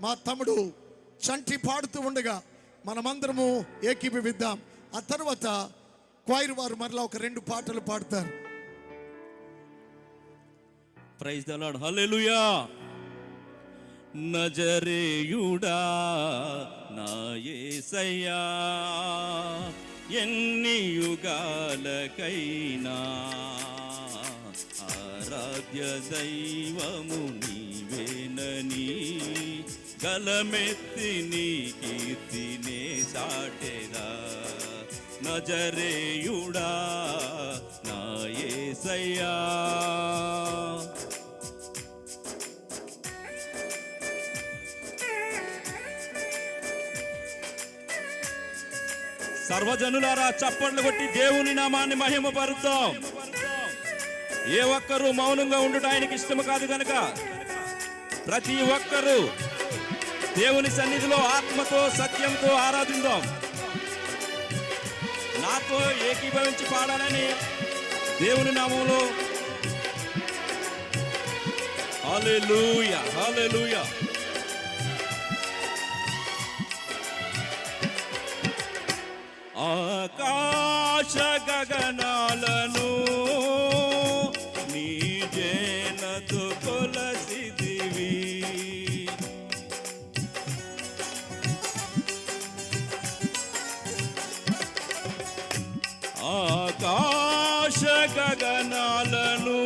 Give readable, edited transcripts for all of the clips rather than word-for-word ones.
మా తమ్ముడు చంటి పాడుతూ ఉండగా మనమందరము ఏకీభవిద్దాం. ఆ తర్వాత క్వైర్ వారు మరలా ఒక 2 పాటలు పాడతారు. ప్రైజ్ ది లార్డ్, హల్లెలూయా. నజరేయుడా నా యేసయ్యా, ఎన్ని యుగాలకైనా ఆరాధ్య దైవము నీవేనని గలమెత్తి నీ కీర్తినే సాటెదా. నజరేయుడా నా యేసయ్యా, సర్వజనులారా చప్పట్లు కొట్టి దేవుని నామాన్ని మహిమపరుద్దాం. ఏ ఒక్కరూ మౌనంగా ఉండుట ఆయనకి ఇష్టము కాదు కనుక ప్రతి ఒక్కరూ దేవుని సన్నిధిలో ఆత్మతో సత్యంతో ఆరాధిద్దాం. నాతో ఏకీభవించి పాడాలని దేవుని నామంలో హల్లెలూయా హల్లెలూయా. ఆకాశ గగనాలను నీ జేనతో కొలసిదివి, ఆకాశ గగనాలను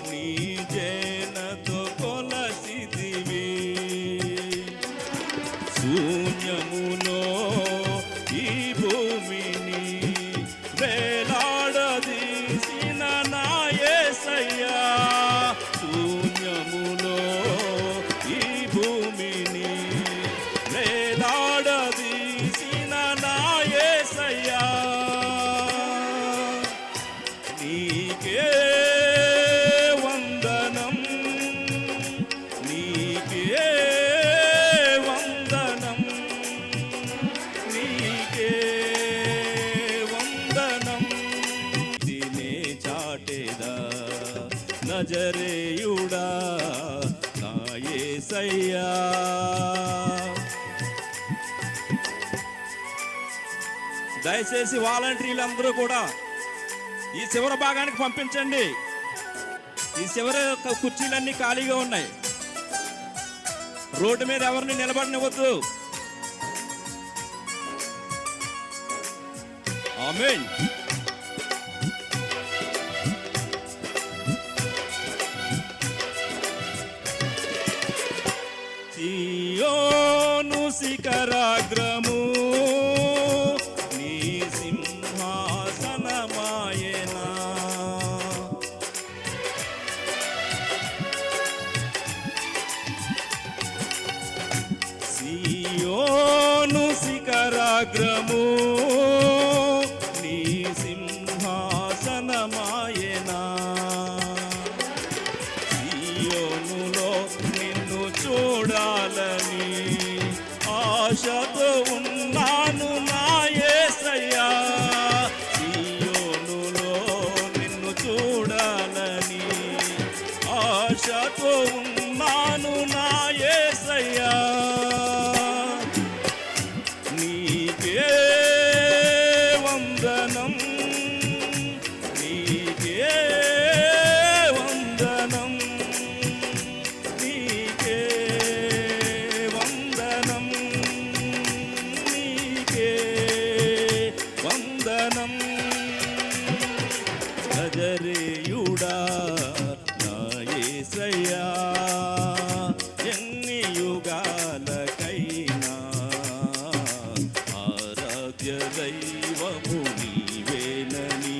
నీ జేనతో కొలసిదివి. శూన్యములో ఈ భూమిని వేలాడదీసిన నా యేసయ్యా, శూన్యములో ఈ భూమిని వేలాడదీసిన నా యేసయ్యా, నీకే వందనం నీకే వందనం నీకే వందనం. దినే చాటేదా నజరేయుడా నా యేసయ్యా. దయచేసి వాలంటీర్లు అందరూ కూడా ఈ చివరి భాగానికి పంపించండి. ఈ చివరి కుర్చీలన్నీ ఖాళీగా ఉన్నాయి. రోడ్డు మీద ఎవరిని నిలబడనివ్వద్దు. ఆమేన్. సియోను శిఖరాగ్రము నీ సింహాసనమాయెనా, సియోను శిఖరాగ్రము నీ సింహాసనమాయెనా, సియోనులో నిన్ను చూడాలని ఆశతో ఉన్నాను నా యేసయ్యా, సియోనులో నిన్ను చూడాలని ఆశతో ఉన్నాను నా యేసయ్యా, నీకే వందనం నీకే వందనం నీకే వందనం నీకే వందనం. నజరేయుడా నా యేసయ్యా, ఎన్ని యుగాలకైనా ఆరాధ్య దైవము నీవేనని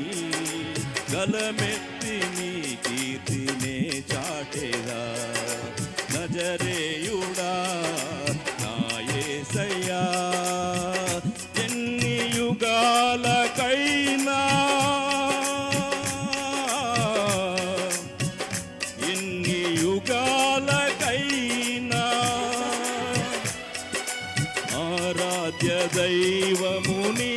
గలమెత్తి నీ కీర్తినే చాటెదా. నజరేయుడా నా యేసయ్యా, ఎన్ని యుగాలకైనా ఎన్ని యుగాలకైనా ఆరాధ్య దైవము నీ